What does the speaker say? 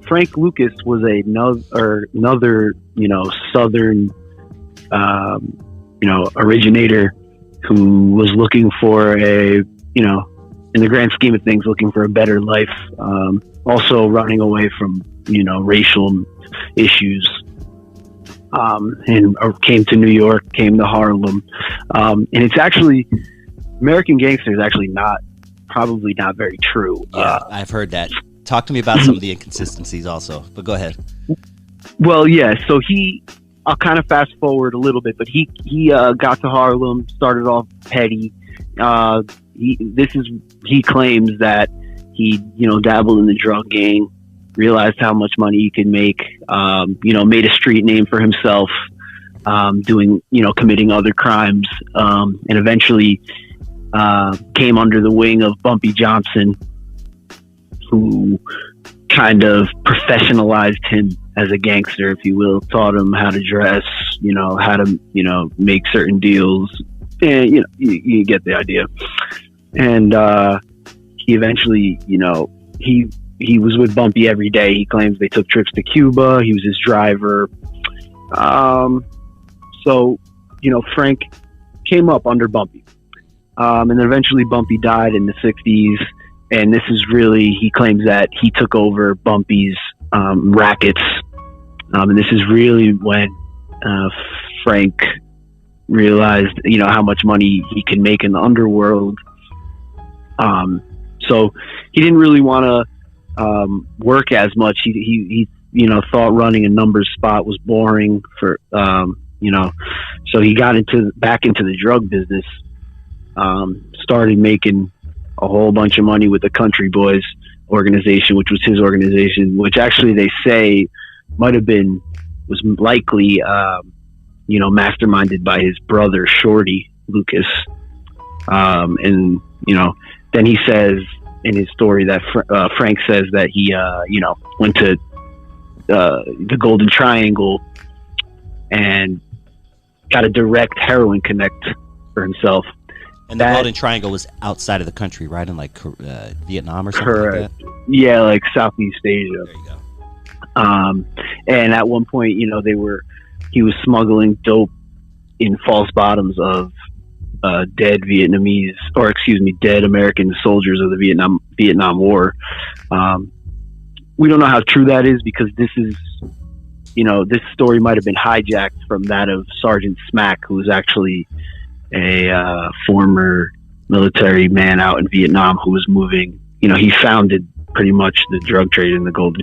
Frank Lucas was another Southern, originator who was looking for in the grand scheme of things, looking for a better life. Also running away from, racial issues. And came to New York, came to Harlem. And it's actually, American Gangster is actually probably not very true. Yeah, I've heard that. Talk to me about some of the inconsistencies also, but go ahead. Well, yeah, so I'll kind of fast forward a little bit, but he got to Harlem, started off petty. He claims that he, dabbled in the drug game, realized how much money he could make, made a street name for himself, committing other crimes, and eventually came under the wing of Bumpy Johnson, who kind of professionalized him as a gangster, if you will, taught him how to dress, how to, make certain deals. And, you get the idea. And he eventually, he was with Bumpy every day. He claims they took trips to Cuba. He was his driver. So, Frank came up under Bumpy. And then eventually Bumpy died in the 60s. And this is really, he claims that he took over Bumpy's rackets. And this is really when Frank realized, how much money he could make in the underworld. So he didn't really want to work as much. He thought running a numbers spot was boring for, so he got back into the drug business, started making a whole bunch of money with the Country Boys organization, which was his organization, which actually they say was likely, masterminded by his brother, Shorty Lucas. And, then he says in his story that Frank says that he, went to the Golden Triangle and got a direct heroin connect for himself. And the Golden Triangle was outside of the country, right? In like Vietnam or something like that? Yeah, like Southeast Asia. There you go. And at one point, he was smuggling dope in false bottoms of dead American soldiers of the Vietnam War. We don't know how true that is, because this is, this story might have been hijacked from that of Sergeant Smack, who was actually a former military man out in Vietnam who was moving. He founded pretty much the drug trade in the Golden Triangle.